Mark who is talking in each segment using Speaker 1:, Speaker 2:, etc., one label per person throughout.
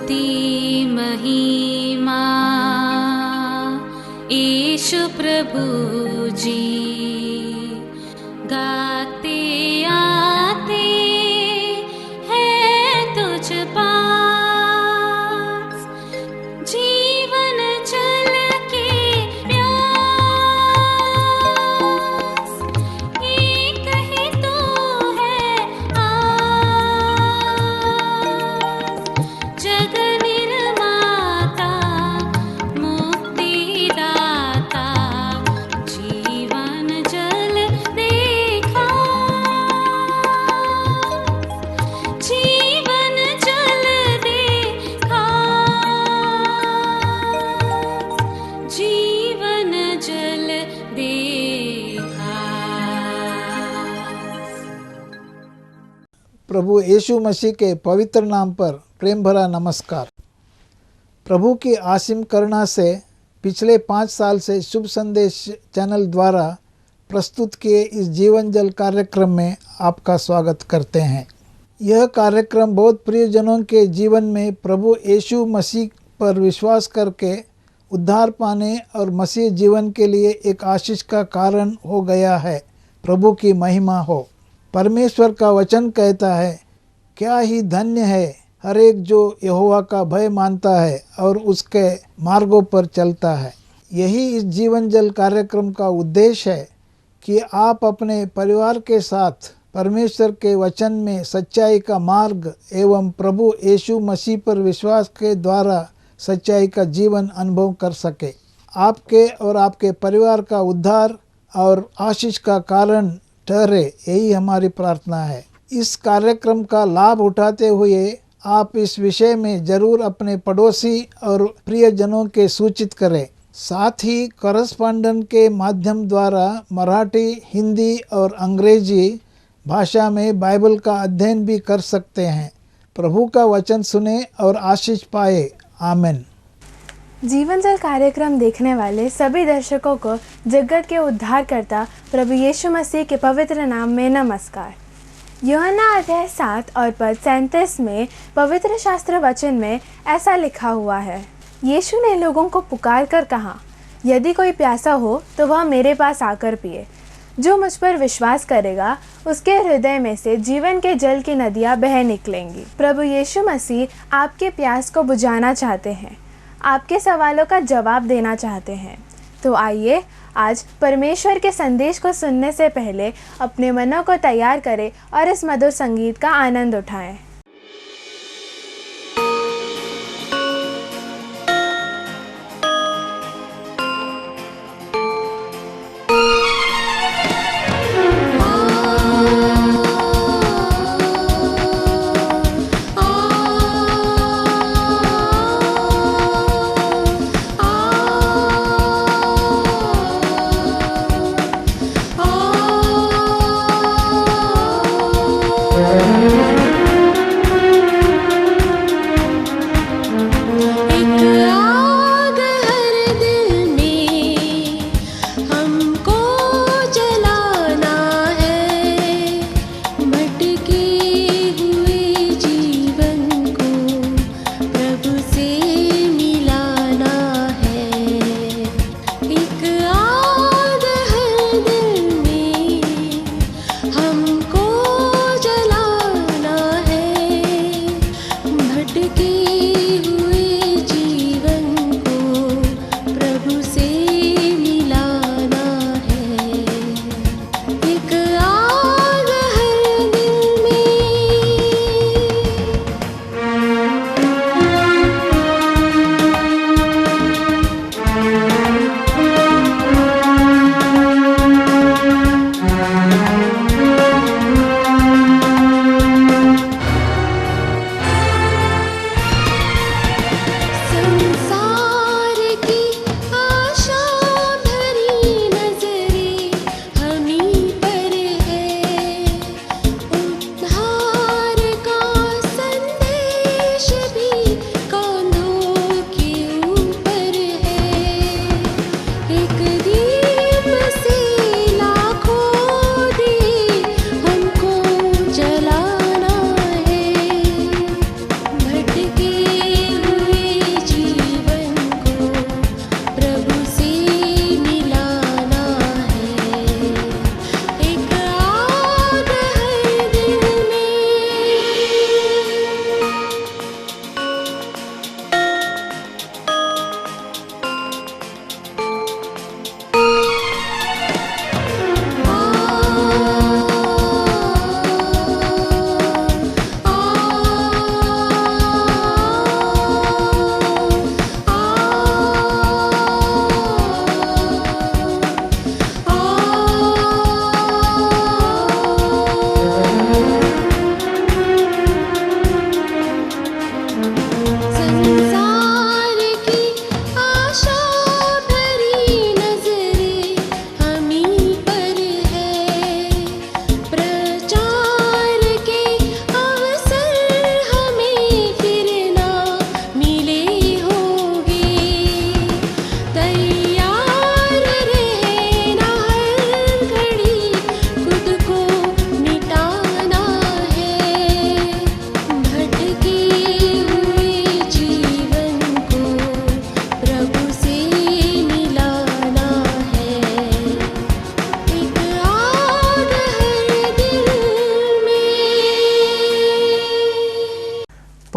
Speaker 1: स्तुति महिमा ईशु प्रभु जी, गाते आते हैं तुझ पास, जीवन जल के प्यास, एक ही तो है आस, जग निर्माता मुक्तिदाता, जीवन जल देखा, जीवन जल देखा, जीवन जल देखा।
Speaker 2: प्रभु यीशु मसीह के पवित्र नाम पर प्रेम भरा नमस्कार। प्रभु की असीम करुणा से पिछले 5 साल से शुभ संदेश चैनल द्वारा प्रस्तुत किए इस जीवन जल कार्यक्रम में आपका स्वागत करते हैं। यह कार्यक्रम बहुत प्रियजनों के जीवन में प्रभु यीशु मसीह पर विश्वास करके उद्धार पाने और मसीह जीवन के लिए एक आशीष का कारण हो गया है। प्रभु की महिमा हो। परमेश्वर का वचन कहता है, क्या ही धन्य है हर एक जो यहोवा का भय मानता है और उसके मार्गों पर चलता है। यही इस जीवन जल कार्यक्रम का उद्देश्य है कि आप अपने परिवार के साथ परमेश्वर के वचन में सच्चाई का मार्ग एवं प्रभु यीशु मसीह पर विश्वास के द्वारा सच्चाई का जीवन अनुभव कर सके। आपके और आपके परिवार का उद्धार और आशीष का कारण ठहरे, यही हमारी प्रार्थना है। इस कार्यक्रम का लाभ उठाते हुए आप इस विषय में जरूर अपने पड़ोसी और प्रियजनों के सूचित करें। साथ ही करस्पॉन्डेंट के माध्यम द्वारा मराठी, हिंदी और अंग्रेजी भाषा में बाइबल का अध्ययन भी कर सकते हैं। प्रभु का वचन सुने और आशीष पाए। आमीन।
Speaker 3: जीवन जल कार्यक्रम देखने वाले सभी दर्शकों को जगत के उद्धारकर्ता प्रभु यीशु मसीह के पवित्र नाम में नमस्कार। यूहन्ना अध्याय 7 और पद 37 में पवित्र शास्त्र वचन में ऐसा लिखा हुआ है, यीशु ने लोगों को पुकार कर कहा, यदि कोई प्यासा हो तो वह मेरे पास आकर पिए। जो मुझ पर विश्वास करेगा उसके हृदय में से जीवन के जल की नदियाँ बह निकलेंगी। प्रभु यीशु मसीह आपके प्यास को बुझाना चाहते हैं, आपके सवालों का जवाब देना चाहते हैं। तो आइए आज परमेश्वर के संदेश को सुनने से पहले अपने मनों को तैयार करें और इस मधुर संगीत का आनंद उठाएं।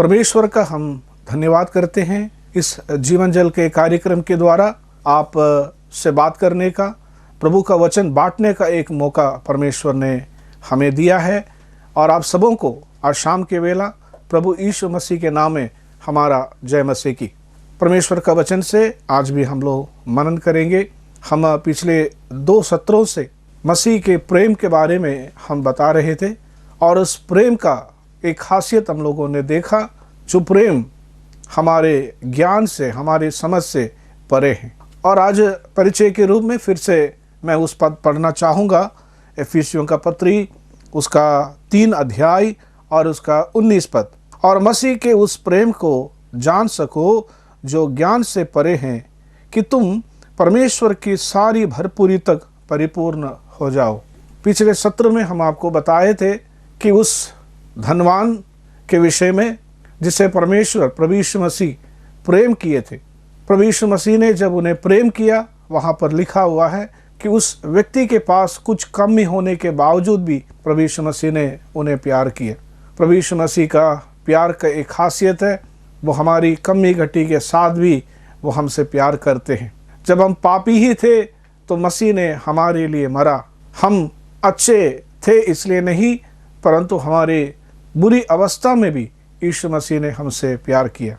Speaker 4: परमेश्वर का हम धन्यवाद करते हैं इस जीवन जल के कार्यक्रम के द्वारा आप से बात करने का, प्रभु का वचन बांटने का एक मौका परमेश्वर ने हमें दिया है। और आप सबों को आज शाम के वेला प्रभु यीशु मसीह के नाम में हमारा जय मसीह की। परमेश्वर का वचन से आज भी हम लोग मनन करेंगे। हम पिछले 2 सत्रों से मसीह के प्रेम के बारे में हम बता रहे थे और उस प्रेम का एक खासियत हम लोगों ने देखा, जो प्रेम हमारे ज्ञान से, हमारे समझ से परे हैं। और आज परिचय के रूप में फिर से मैं उस पद पढ़ना चाहूँगा, इफिसियों का पत्री उसका 3 अध्याय और उसका 19 पद। और मसीह के उस प्रेम को जान सको जो ज्ञान से परे हैं, कि तुम परमेश्वर की सारी भरपूरी तक परिपूर्ण हो जाओ। पिछले सत्र में हम आपको बताए थे कि उस धनवान के विषय में जिसे परमेश्वर प्रभु यीशु मसीह प्रेम किए थे। प्रभु यीशु मसीह ने जब उन्हें प्रेम किया, वहाँ पर लिखा हुआ है कि उस व्यक्ति के पास कुछ कमी होने के बावजूद भी प्रभु यीशु मसीह ने उन्हें प्यार किया। प्रभु यीशु मसीह का प्यार का एक खासियत है, वो हमारी कमी घटी के साथ भी वो हमसे प्यार करते हैं। जब हम पापी ही थे तो मसीह ने हमारे लिए मरा। हम अच्छे थे इसलिए नहीं, परंतु हमारे बुरी अवस्था में भी यीशु मसीह ने हमसे प्यार किया।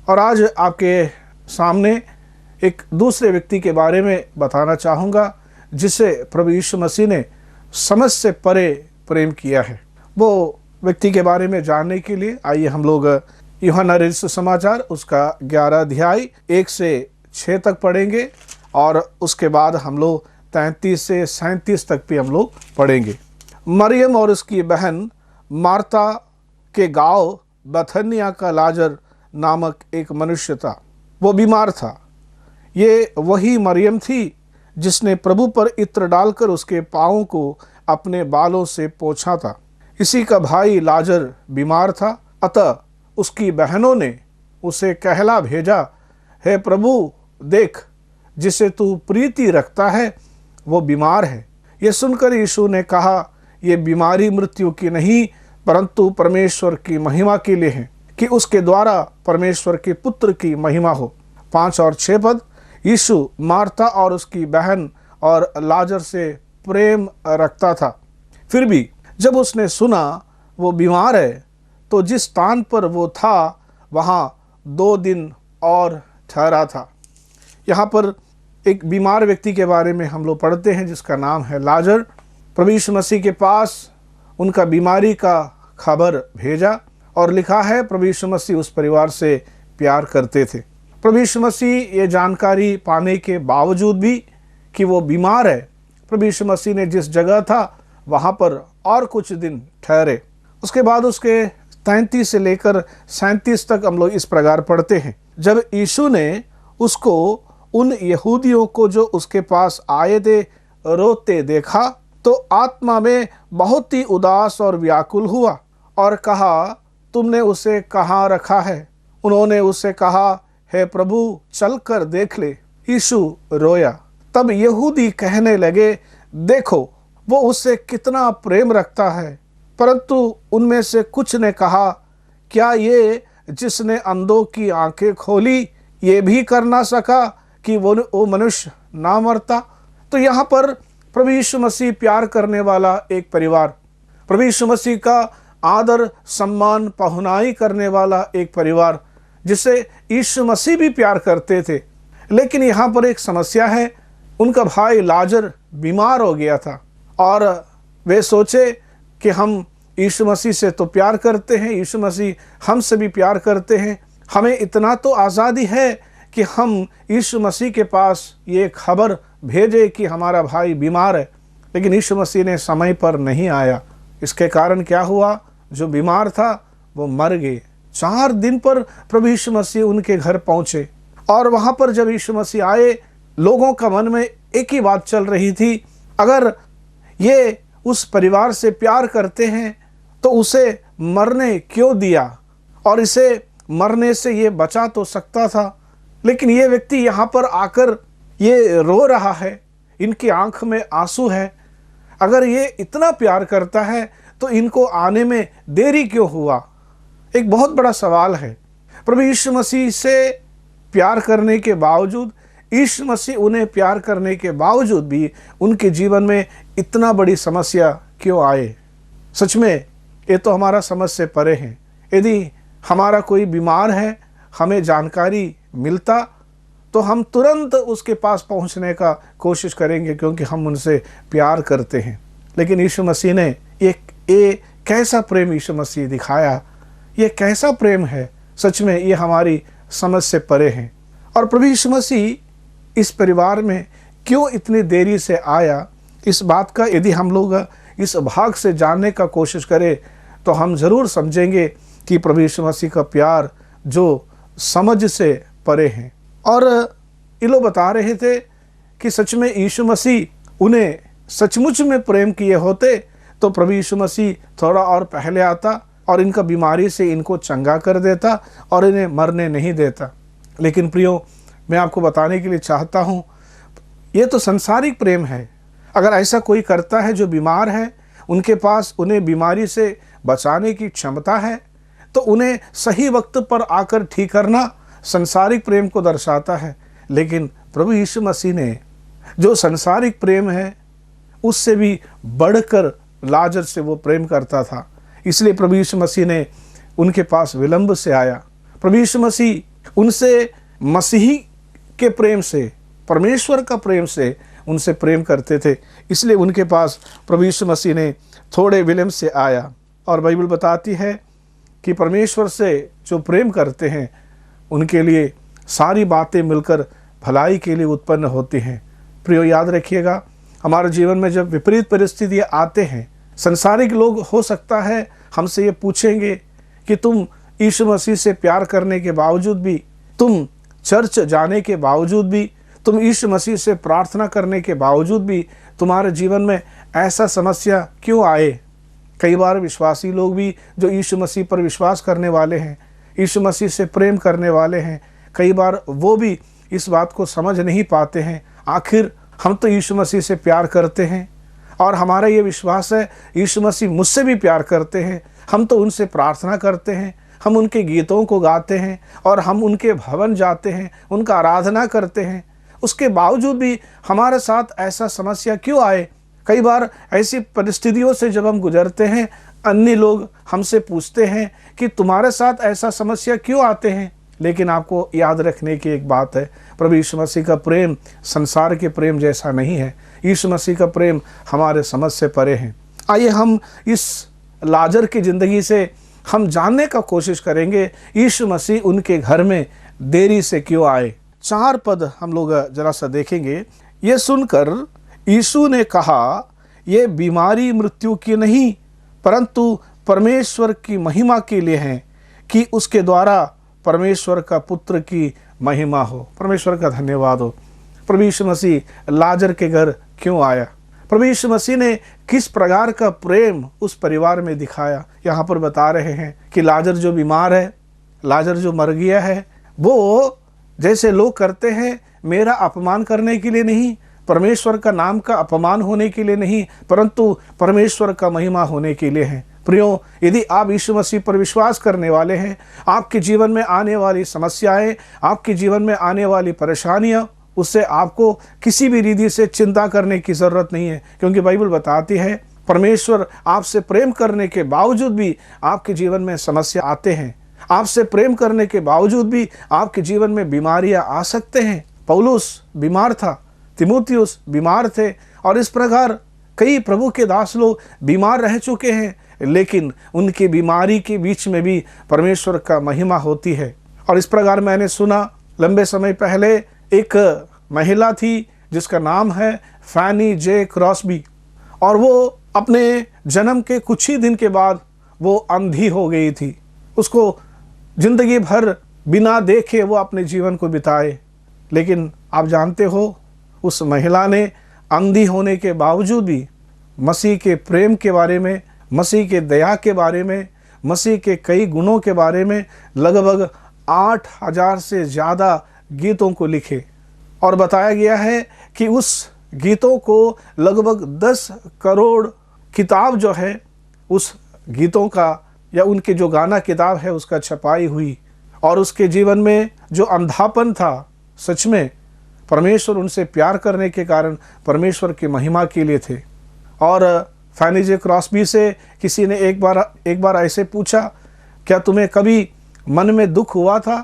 Speaker 4: और आज आपके सामने एक दूसरे व्यक्ति के बारे में बताना चाहूँगा जिसे प्रभु यीशु मसीह ने समझ से परे प्रेम किया है। वो व्यक्ति के बारे में जानने के लिए आइए हम लोग यूहन्ना रचित सुसमाचार उसका 11 अध्याय 1 से 6 तक पढ़ेंगे और उसके बाद हम लोग 33 से 37 तक भी हम लोग पढ़ेंगे। मरियम और उसकी बहन मार्ता के गांव बथनिया का लाजर नामक एक मनुष्य था, वो बीमार था। ये वही मरियम थी जिसने प्रभु पर इत्र डालकर उसके पाँवों को अपने बालों से पोंछा था। इसी का भाई लाजर बीमार था, अतः उसकी बहनों ने उसे कहला भेजा, हे प्रभु देख, जिसे तू प्रीति रखता है वो बीमार है। ये सुनकर यीशु ने कहा, ये बीमारी मृत्यु की नहीं परंतु परमेश्वर की महिमा के लिए है, कि उसके द्वारा परमेश्वर के पुत्र की महिमा हो। 5 और 6 पद। यीशु मार्था और उसकी बहन और लाजर से प्रेम रखता था। फिर भी जब उसने सुना वो बीमार है, तो जिस स्थान पर वो था वहाँ 2 दिन और ठहरा था। यहाँ पर एक बीमार व्यक्ति के बारे में हम लोग पढ़ते हैं जिसका नाम है लाजर। प्रभु यीशु मसीह के पास उनका बीमारी का खबर भेजा और लिखा है प्रभु यीशु मसीह उस परिवार से प्यार करते थे। प्रभु यीशु मसीह ये जानकारी पाने के बावजूद भी कि वो बीमार है, प्रभु यीशु मसीह ने जिस जगह था वहाँ पर और कुछ दिन ठहरे। उसके बाद उसके 33 से लेकर 37 तक हम लोग इस प्रकार पढ़ते हैं। जब यीशु ने उसको उन यहूदियों को जो उसके पास आए थे रोते देखा, तो आत्मा में बहुत ही उदास और व्याकुल हुआ और कहा, तुमने उसे कहाँ रखा है? उन्होंने उससे कहा, हे प्रभु चल कर देख ले। यीशु रोया। तब यहूदी कहने लगे, देखो वो उससे कितना प्रेम रखता है। परंतु उनमें से कुछ ने कहा, क्या ये जिसने अंधों की आंखें खोली ये भी कर ना सका कि वो मनुष्य ना मरता? तो यहाँ पर प्रभु यीशु मसीह प्यार करने वाला एक परिवार, प्रभु यीशु मसीह का आदर सम्मान पहुनाई करने वाला एक परिवार जिसे यीशु मसीह भी प्यार करते थे। लेकिन यहाँ पर एक समस्या है, उनका भाई लाजर बीमार हो गया था और वे सोचे कि हम यीशु मसीह से तो प्यार करते हैं, यीशु मसीह हमसे भी प्यार करते हैं, हमें इतना तो आज़ादी है कि हम यीशु मसीह के पास ये खबर भेजे कि हमारा भाई बीमार है। लेकिन यीशु मसीह ने समय पर नहीं आया। इसके कारण क्या हुआ? जो बीमार था वो मर गए। 4 दिन पर प्रभु यीशु मसीह उनके घर पहुँचे और वहाँ पर जब यीशु मसीह आए, लोगों का मन में एक ही बात चल रही थी, अगर ये उस परिवार से प्यार करते हैं तो उसे मरने क्यों दिया, और इसे मरने से ये बचा तो सकता था। लेकिन ये व्यक्ति यहाँ पर आकर ये रो रहा है, इनकी आंख में आंसू है। अगर ये इतना प्यार करता है तो इनको आने में देरी क्यों हुआ? एक बहुत बड़ा सवाल है। प्रभु यीशु मसीह से प्यार करने के बावजूद, यीशु मसीह उन्हें प्यार करने के बावजूद भी उनके जीवन में इतना बड़ी समस्या क्यों आए? सच में ये तो हमारा समझ से परे है। यदि हमारा कोई बीमार है, हमें जानकारी मिलता तो हम तुरंत उसके पास पहुंचने का कोशिश करेंगे, क्योंकि हम उनसे प्यार करते हैं। लेकिन यीशु मसीह ने ये कैसा प्रेम यीशु मसीह दिखाया, ये कैसा प्रेम है, सच में ये हमारी समझ से परे हैं। और प्रभु यीशु मसीह इस परिवार में क्यों इतनी देरी से आया, इस बात का यदि हम लोग इस भाग से जानने का कोशिश करें तो हम ज़रूर समझेंगे कि प्रभु यीशु मसीह का प्यार जो समझ से परे हैं। और ये लोग बता रहे थे कि सच में यीशु मसीह उन्हें सचमुच में प्रेम किए होते तो प्रभु यीशु मसीह थोड़ा और पहले आता और इनका बीमारी से इनको चंगा कर देता और इन्हें मरने नहीं देता। लेकिन प्रियो, मैं आपको बताने के लिए चाहता हूँ, ये तो संसारिक प्रेम है। अगर ऐसा कोई करता है जो बीमार है, उनके पास उन्हें बीमारी से बचाने की क्षमता है, तो उन्हें सही वक्त पर आकर ठीक करना संसारिक प्रेम को दर्शाता है। लेकिन प्रभु यीशु मसीह ने जो संसारिक प्रेम है उससे भी बढ़कर लाजर से वो प्रेम करता था। इसलिए प्रभु यीशु मसीह ने उनके पास विलंब से आया। प्रभु यीशु मसीह उनसे मसीही के प्रेम से, परमेश्वर का प्रेम से उनसे प्रेम करते थे। इसलिए उनके पास प्रभु यीशु मसीह ने थोड़े विलंब से आया। और बाइबल बताती है कि परमेश्वर से जो प्रेम करते हैं उनके लिए सारी बातें मिलकर भलाई के लिए उत्पन्न होती हैं। प्रियो, याद रखिएगा, हमारे जीवन में जब विपरीत परिस्थितियाँ आते हैं, संसारिक लोग हो सकता है हमसे ये पूछेंगे कि तुम यीशु मसीह से प्यार करने के बावजूद भी, तुम चर्च जाने के बावजूद भी, तुम यीशु मसीह से प्रार्थना करने के बावजूद भी तुम्हारे जीवन में ऐसा समस्या क्यों आए? कई बार विश्वासी लोग भी जो यीशु मसीह पर विश्वास करने वाले हैं, यीशु मसीह से प्रेम करने वाले हैं, कई बार वो भी इस बात को समझ नहीं पाते हैं। आखिर हम तो यीशु मसीह से प्यार करते हैं और हमारा ये विश्वास है यीशु मसीह मुझसे भी प्यार करते हैं। हम तो उनसे प्रार्थना करते हैं, हम उनके गीतों को गाते हैं और हम उनके भवन जाते हैं, उनका आराधना करते हैं। उसके बावजूद भी हमारे साथ ऐसा समस्या क्यों आए? कई बार ऐसी परिस्थितियों से जब हम गुजरते हैं, अन्य लोग हमसे पूछते हैं कि तुम्हारे साथ ऐसा समस्या क्यों आते हैं। लेकिन आपको याद रखने की एक बात है, प्रभु यीशु मसीह का प्रेम संसार के प्रेम जैसा नहीं है। यीशु मसीह का प्रेम हमारे समझ से परे है। आइए हम इस लाजर की ज़िंदगी से हम जानने का कोशिश करेंगे यीशु मसीह उनके घर में देरी से क्यों आए। 4 पद हम लोग जरा सा देखेंगे। ये सुनकर यीशु ने कहा, ये बीमारी मृत्यु की नहीं परंतु परमेश्वर की महिमा के लिए है, कि उसके द्वारा परमेश्वर का पुत्र की महिमा हो। परमेश्वर का धन्यवाद हो। प्रभु यीशु मसीह लाजर के घर क्यों आया? प्रभु यीशु मसीह ने किस प्रकार का प्रेम उस परिवार में दिखाया? यहाँ पर बता रहे हैं कि लाजर जो बीमार है, लाजर जो मर गया है, वो जैसे लोग करते हैं मेरा अपमान करने के लिए नहीं, परमेश्वर का नाम का अपमान होने के लिए नहीं, परंतु परमेश्वर का महिमा होने के लिए है। प्रियो, यदि आप यीशु मसीह पर विश्वास करने वाले हैं, आपके जीवन में आने वाली समस्याएं, आपके जीवन में आने वाली परेशानियां, उससे आपको किसी भी रीति से चिंता करने की ज़रूरत नहीं है। क्योंकि बाइबल बताती है परमेश्वर आपसे प्रेम करने के बावजूद भी आपके जीवन में समस्या आते हैं। आपसे प्रेम करने के बावजूद भी आपके जीवन में बीमारियां आ सकते हैं। पौलुस बीमार था, तीमुथियुस बीमार थे, और इस प्रकार कई प्रभु के दास लोग बीमार रह चुके हैं, लेकिन उनकी बीमारी के बीच में भी परमेश्वर का महिमा होती है। और इस प्रकार मैंने सुना, लंबे समय पहले एक महिला थी जिसका नाम है फैनी जे क्रॉसबी, और वो अपने जन्म के कुछ ही दिन के बाद वो अंधी हो गई थी। उसको जिंदगी भर बिना देखे वो अपने जीवन को बिताए। लेकिन आप जानते हो, उस महिला ने अंधी होने के बावजूद भी मसीह के प्रेम के बारे में, मसीह के दया के बारे में, मसीह के कई गुणों के बारे में लगभग 8000 से ज़्यादा गीतों को लिखे। और बताया गया है कि उस गीतों को लगभग 10 करोड़ किताब जो है उस गीतों का या उनके जो गाना किताब है उसका छपाई हुई, और उसके जीवन में जो अंधापन था, सच में परमेश्वर उनसे प्यार करने के कारण परमेश्वर की महिमा के लिए थे। और फैनी जे क्रॉस्बी से किसी ने एक बार ऐसे पूछा, क्या तुम्हें कभी मन में दुख हुआ था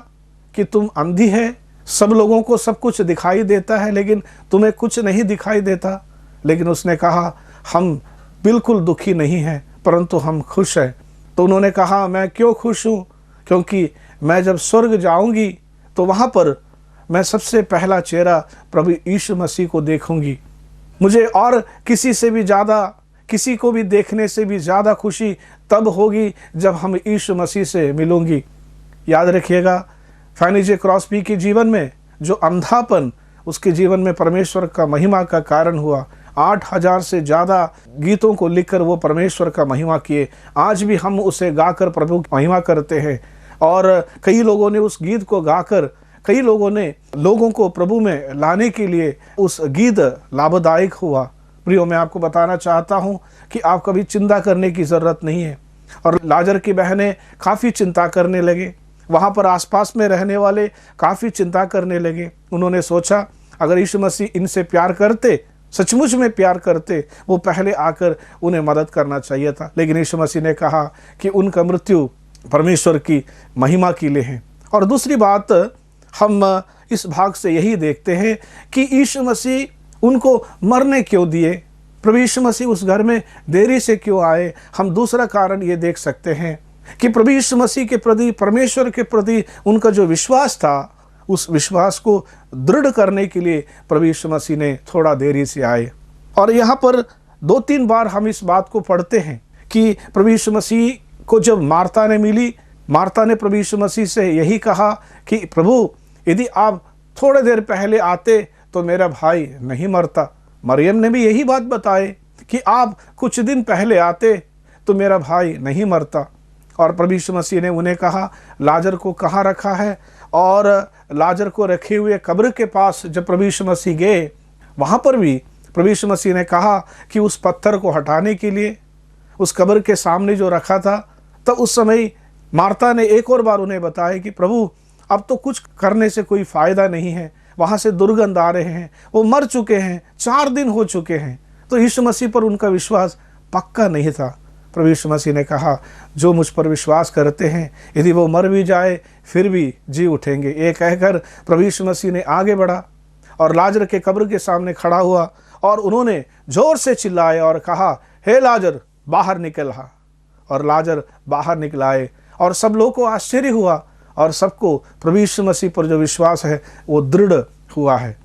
Speaker 4: कि तुम अंधी है, सब लोगों को सब कुछ दिखाई देता है लेकिन तुम्हें कुछ नहीं दिखाई देता? लेकिन उसने कहा, हम बिल्कुल दुखी नहीं हैं, परंतु हम खुश हैं। तो उन्होंने कहा, मैं क्यों खुश हूँ? क्योंकि मैं जब स्वर्ग जाऊंगी तो वहाँ पर मैं सबसे पहला चेहरा प्रभु यीशु मसीह को देखूंगी। मुझे और किसी से भी ज़्यादा, किसी को भी देखने से भी ज़्यादा खुशी तब होगी जब हम यीशु मसीह से मिलूंगी। याद रखिएगा, फैनी जे क्रॉस्बी के जीवन में जो अंधापन उसके जीवन में परमेश्वर का महिमा का कारण हुआ। 8000 से ज़्यादा गीतों को लिखकर वो परमेश्वर का महिमा किए। आज भी हम उसे गाकर प्रभु की महिमा करते हैं, और कई लोगों ने उस गीत को गाकर, कई लोगों ने लोगों को प्रभु में लाने के लिए उस गीत लाभदायक हुआ। प्रियो, मैं आपको बताना चाहता हूँ कि आप कभी चिंता करने की ज़रूरत नहीं है। और लाजर की बहनें काफ़ी चिंता करने लगे, वहाँ पर आसपास में रहने वाले काफ़ी चिंता करने लगे। उन्होंने सोचा, अगर यीशु मसीह इनसे प्यार करते, सचमुच में प्यार करते, वो पहले आकर उन्हें मदद करना चाहिए था। लेकिन यीशु मसीह ने कहा कि उनका मृत्यु परमेश्वर की महिमा के लिए है। और दूसरी बात, हम इस भाग से यही देखते हैं कि यीशु मसीह उनको मरने क्यों दिए, प्रभु यीशु मसीह उस घर में देरी से क्यों आए। हम दूसरा कारण ये देख सकते हैं कि प्रभु यीशु मसीह के प्रति, परमेश्वर के प्रति उनका जो विश्वास था, उस विश्वास को दृढ़ करने के लिए प्रभु यीशु मसीह ने थोड़ा देरी से आए। और यहाँ पर 2-3 बार हम इस बात को पढ़ते हैं कि प्रभु यीशु मसीह को जब मार्था ने मिली, मार्था ने प्रभु यीशु मसीह से यही कहा कि प्रभु, यदि आप थोड़े देर पहले आते तो मेरा भाई नहीं मरता। मरियम ने भी यही बात बताई कि आप कुछ दिन पहले आते तो मेरा भाई नहीं मरता। और प्रभु यीशु मसीह ने उन्हें कहा, लाजर को कहाँ रखा है? और लाजर को रखे हुए कब्र के पास जब प्रभु यीशु मसीह गए, वहाँ पर भी प्रभु यीशु मसीह ने कहा कि उस पत्थर को हटाने के लिए उस कब्र के सामने जो रखा था, तब उस समय मार्था ने एक और बार उन्हें बताया कि प्रभु, अब तो कुछ करने से कोई फ़ायदा नहीं है, वहाँ से दुर्गंध आ रहे हैं, वो मर चुके हैं, 4 दिन हो चुके हैं। तो यीशु मसीह पर उनका विश्वास पक्का नहीं था। प्रभु यीशु मसीह ने कहा, जो मुझ पर विश्वास करते हैं, यदि वो मर भी जाए फिर भी जी उठेंगे। ये कहकर प्रभु यीशु मसीह ने आगे बढ़ा और लाजर के कब्र के सामने खड़ा हुआ, और उन्होंने जोर से चिल्लाए और कहा, हे लाजर, बाहर निकल आ। और लाजर बाहर निकल आए, और सब लोगों को आश्चर्य हुआ, और सबको प्रभु यीशु मसीह पर जो विश्वास है वो दृढ़ हुआ है।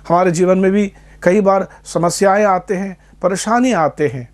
Speaker 4: हमारे जीवन में भी कई बार समस्याएं आते हैं, परेशानी आते हैं,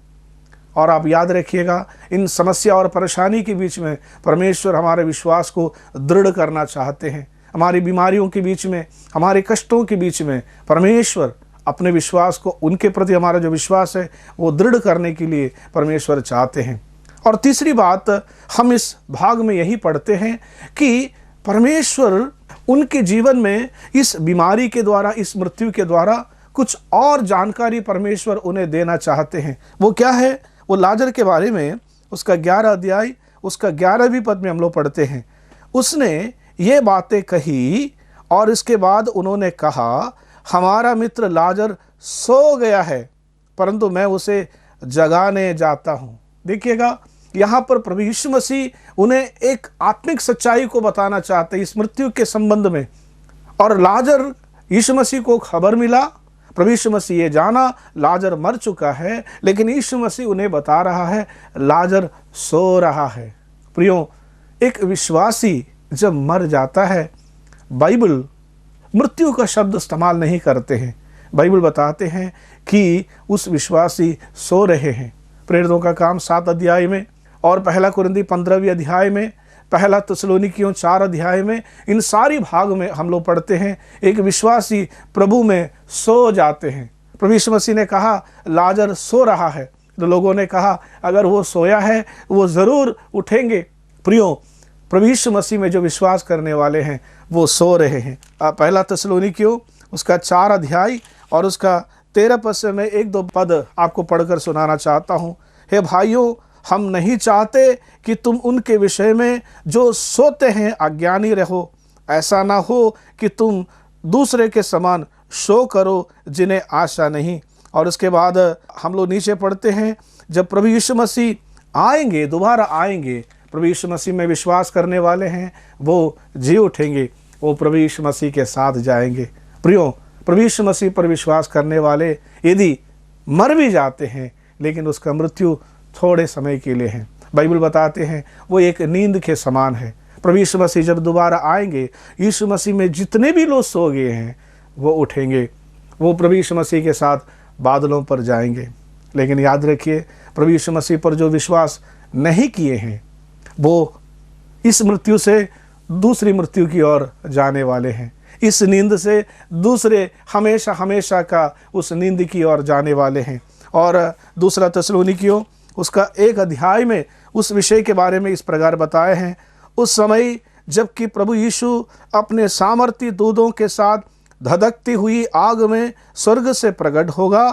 Speaker 4: और आप याद रखिएगा, इन समस्या और परेशानी के बीच में परमेश्वर हमारे विश्वास को दृढ़ करना चाहते हैं। हमारी बीमारियों के बीच में, हमारे कष्टों के बीच में परमेश्वर अपने विश्वास को, उनके प्रति हमारा जो विश्वास है वो दृढ़ करने के लिए परमेश्वर चाहते हैं। और तीसरी बात, हम इस भाग में यही पढ़ते हैं कि परमेश्वर उनके जीवन में इस बीमारी के द्वारा, इस मृत्यु के द्वारा कुछ और जानकारी परमेश्वर उन्हें देना चाहते हैं। वो क्या है? वो लाजर के बारे में उसका 11 अध्याय, उसका 11वीं पद में हम लोग पढ़ते हैं। उसने ये बातें कही और इसके बाद उन्होंने कहा, हमारा मित्र लाजर सो गया है, परंतु मैं उसे जगाने जाता हूँ। देखिएगा, यहाँ पर प्रभु यीशु मसीह उन्हें एक आत्मिक सच्चाई को बताना चाहते हैं इस मृत्यु के संबंध में। और लाजर, यीशु मसीह को खबर मिला, प्रभु यीशु मसीह ये जाना लाजर मर चुका है, लेकिन यीशु मसीह उन्हें बता रहा है लाजर सो रहा है। प्रियो, एक विश्वासी जब मर जाता है, बाइबल मृत्यु का शब्द इस्तेमाल नहीं करते हैं। बाइबल बताते हैं कि उस विश्वासी सो रहे हैं। प्रेरितों का काम 7 अध्याय में, और 1 कुरिन्थी 15वीं अध्याय में, 1 थिस्सलुनीकियों 4 अध्याय में, इन सारी भाग में हम लोग पढ़ते हैं एक विश्वासी प्रभु में सो जाते हैं। प्रभु यीशु मसीह ने कहा लाजर सो रहा है, तो लोगों ने कहा अगर वो सोया है वो ज़रूर उठेंगे। प्रियो, प्रभु यीशु मसीह में जो विश्वास करने वाले हैं वो सो रहे हैं। 1 थिस्सलुनीकियों उसका 4 अध्याय और उसका 13 पद से मैं 1-2 पद आपको पढ़कर सुनाना चाहता हूँ। हे भाइयों, हम नहीं चाहते कि तुम उनके विषय में जो सोते हैं अज्ञानी रहो। ऐसा ना हो कि तुम दूसरे के समान शो करो जिन्हें आशा नहीं। और उसके बाद हम लोग नीचे पढ़ते हैं, जब प्रभु यीशु मसीह आएंगे, दोबारा आएंगे, प्रभु यीशु मसीह में विश्वास करने वाले हैं वो जी उठेंगे, वो प्रभु यीशु मसीह के साथ जाएंगे। प्रियो, प्रभु यीशु मसीह पर विश्वास करने वाले यदि मर भी जाते हैं लेकिन उसका मृत्यु थोड़े समय के लिए है। बाइबल बताते हैं वो एक नींद के समान है। प्रभु यीशु मसीह जब दोबारा आएंगे, यीशु मसीह में जितने भी लोग सो गए हैं वो उठेंगे, वो प्रभु यीशु मसीह के साथ बादलों पर जाएंगे। लेकिन याद रखिए, प्रभु यीशु मसीह पर जो विश्वास नहीं किए हैं वो इस मृत्यु से दूसरी मृत्यु की ओर जाने वाले हैं, इस नींद से दूसरे हमेशा हमेशा का उस नींद की ओर जाने वाले हैं। और दूसरा थिस्सलुनीकियों उसका 1 अध्याय में उस विषय के बारे में इस प्रकार बताए हैं, उस समय जबकि प्रभु यीशु अपने सामर्थी दूतों के साथ धधकती हुई आग में स्वर्ग से प्रकट होगा,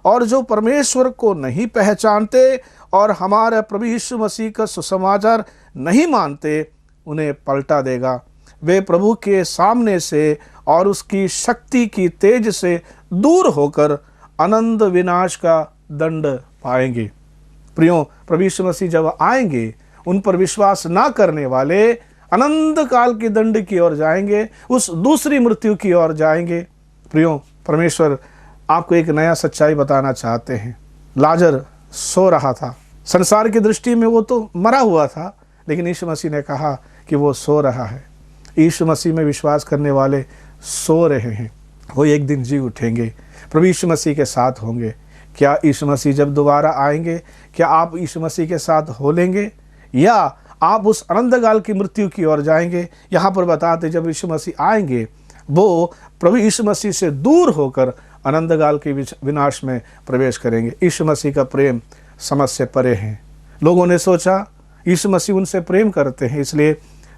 Speaker 4: और जो परमेश्वर को नहीं पहचानते और हमारे प्रभु यीशु मसीह का सुसमाचार नहीं मानते उन्हें पलटा देगा। वे प्रभु के सामने से और उसकी शक्ति की तेज से दूर होकर अनंत विनाश का दंड पाएंगे। प्रियो, प्रभु यीशु मसीह जब आएंगे उन पर विश्वास ना करने वाले अनंत काल के दंड की ओर जाएंगे, उस दूसरी मृत्यु की ओर जाएंगे। प्रियो, परमेश्वर आपको एक नया सच्चाई बताना चाहते हैं। लाजर सो रहा था, संसार की दृष्टि में वो तो मरा हुआ था, लेकिन यीशु मसीह ने कहा कि वो सो रहा है। यीशु मसीह में विश्वास करने वाले सो रहे हैं, वो एक दिन जी उठेंगे, प्रभु यीशु मसीह के साथ होंगे। क्या यीशु मसीह जब दोबारा आएंगे, क्या आप यीशु मसीह के साथ हो लेंगे या आप उस अनंतकाल की मृत्यु की ओर जाएंगे? यहाँ पर बताते जब यीशु मसीह आएंगे वो प्रभु यीशु मसीह से दूर होकर अनंतकाल के विनाश में प्रवेश करेंगे। यीशु मसीह का प्रेम समझ से परे है। लोगों ने सोचा यीशु मसीह उनसे प्रेम करते हैं इसलिए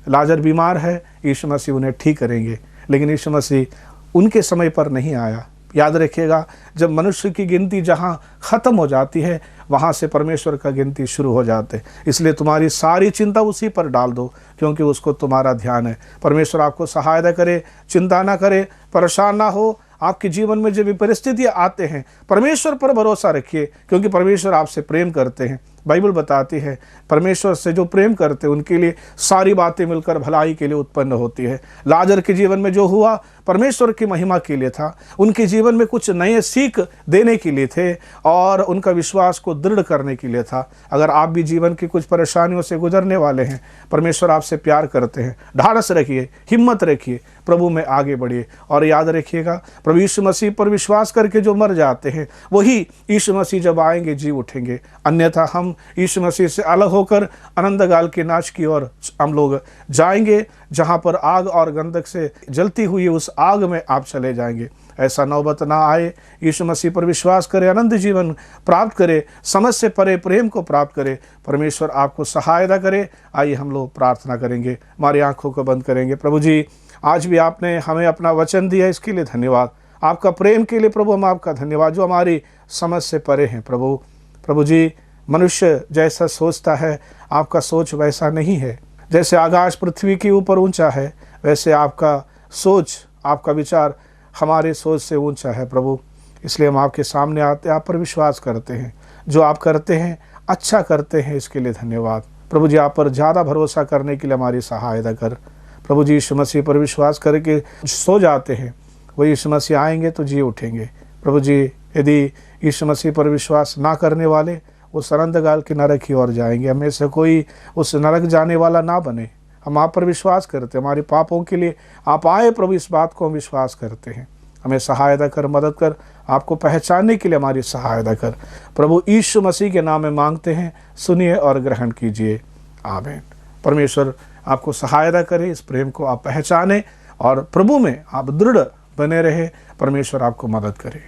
Speaker 4: लाजर बीमार है, यीशु मसीह उन्हें ठीक करेंगे, लेकिन यीशु मसीह उनके समय पर नहीं आया। याद रखिएगा, जब मनुष्य की गिनती जहाँ ख़त्म हो जाती है वहाँ से परमेश्वर का गिनती शुरू हो जाते। इसलिए तुम्हारी सारी चिंता उसी पर डाल दो, क्योंकि उसको तुम्हारा ध्यान है। परमेश्वर आपको सहायता करे, चिंता ना करे, परेशान ना हो। आपके जीवन में जो भी परिस्थितियाँ आते हैं परमेश्वर पर भरोसा रखिए, क्योंकि परमेश्वर आपसे प्रेम करते हैं। बाइबल बताती है परमेश्वर से जो प्रेम करते हैं उनके लिए सारी बातें मिलकर भलाई के लिए उत्पन्न होती है। लाजर के जीवन में जो हुआ परमेश्वर की महिमा के लिए था, उनके जीवन में कुछ नए सीख देने के लिए थे और उनका विश्वास को दृढ़ करने के लिए था। अगर आप भी जीवन की कुछ परेशानियों से गुजरने वाले हैं, परमेश्वर आपसे प्यार करते हैं, ढाढ़स रखिए, हिम्मत रखिए, प्रभु में आगे बढ़िए। और याद रखिएगा, प्रभु यीशु मसीह पर विश्वास करके जो मर जाते हैं वही यीशु मसीह जब आएंगे जी उठेंगे। अन्यथा हम यीशु मसीह से अलग होकर अनंतकाल के नाश की ओर हम लोग जाएंगे, जहाँ पर आग और गंधक से जलती हुई उस आग में आप चले जाएंगे। ऐसा नौबत ना आए। यीशु मसीह पर विश्वास करें, अनंत जीवन प्राप्त करें, समझ से परे प्रेम को प्राप्त करें। परमेश्वर आपको सहायता करे। आइए हम लोग प्रार्थना करेंगे, हमारी आंखों को बंद करेंगे। प्रभु जी, आज भी आपने हमें अपना वचन दिया, इसके लिए धन्यवाद। आपका प्रेम के लिए प्रभु हम आपका धन्यवाद, जो हमारी समझ से परे हैं। प्रभु जी, मनुष्य जैसा सोचता है आपका सोच वैसा नहीं है। जैसे आकाश पृथ्वी के ऊपर ऊंचा है, वैसे आपका सोच, आपका विचार हमारे सोच से ऊंचा है प्रभु। इसलिए हम आपके सामने आते हैं, आप पर विश्वास करते हैं। जो आप करते हैं अच्छा करते हैं, इसके लिए धन्यवाद। प्रभु जी, आप पर ज़्यादा भरोसा करने के लिए हमारी सहायता कर। प्रभु जी, यीशु मसीह पर विश्वास करके सो जाते हैं, वो यीशु मसीह आएंगे तो जी उठेंगे। प्रभु जी, यदि यीशु मसीह पर विश्वास ना करने वाले उस अनंतकाल के नरक की ओर जाएंगे। हमें से कोई उस नरक जाने वाला ना बने। हम आप पर विश्वास करते हैं, हमारे पापों के लिए आप आए प्रभु, इस बात को हम विश्वास करते हैं। हमें सहायता कर, मदद कर, आपको पहचानने के लिए हमारी सहायता कर। प्रभु यीशु मसीह के नाम में मांगते हैं, सुनिए और ग्रहण कीजिए, आमीन। परमेश्वर आपको सहायता करे, इस प्रेम को आप पहचाने और प्रभु में आप दृढ़ बने रहे। परमेश्वर आपको मदद करे।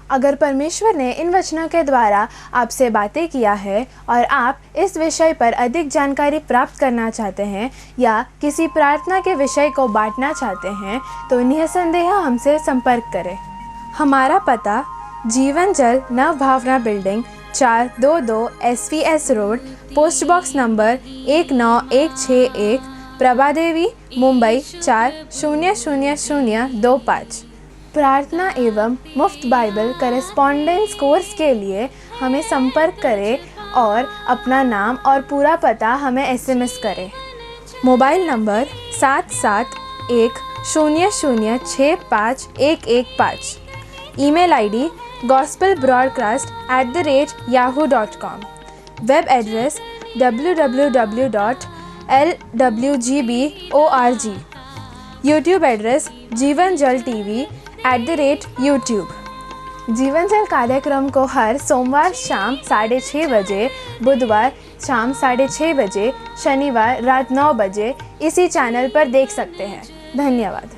Speaker 3: अगर परमेश्वर ने इन वचनों के द्वारा आपसे बातें किया है और आप इस विषय पर अधिक जानकारी प्राप्त करना चाहते हैं या किसी प्रार्थना के विषय को बांटना चाहते हैं, तो निसंदेह हमसे संपर्क करें। हमारा पता Jeevan Jal Nav Bhavana building, 422 SVS road, post box number 19161, Prabhadevi, Mumbai 400025। प्रार्थना एवं मुफ्त बाइबल करेस्पॉन्डेंस कोर्स के लिए हमें संपर्क करें और अपना नाम और पूरा पता हमें SMS करें। Mobile number 7710065115। Email ID gospelbroadcast@yahoo.com। Web address www.lwgb.org। YouTube address जीवन जल TV @YouTube। जीवन जल कार्यक्रम को हर सोमवार शाम 6:30 बजे, बुधवार शाम 6:30 बजे, शनिवार रात 9 बजे इसी चैनल पर देख सकते हैं। धन्यवाद।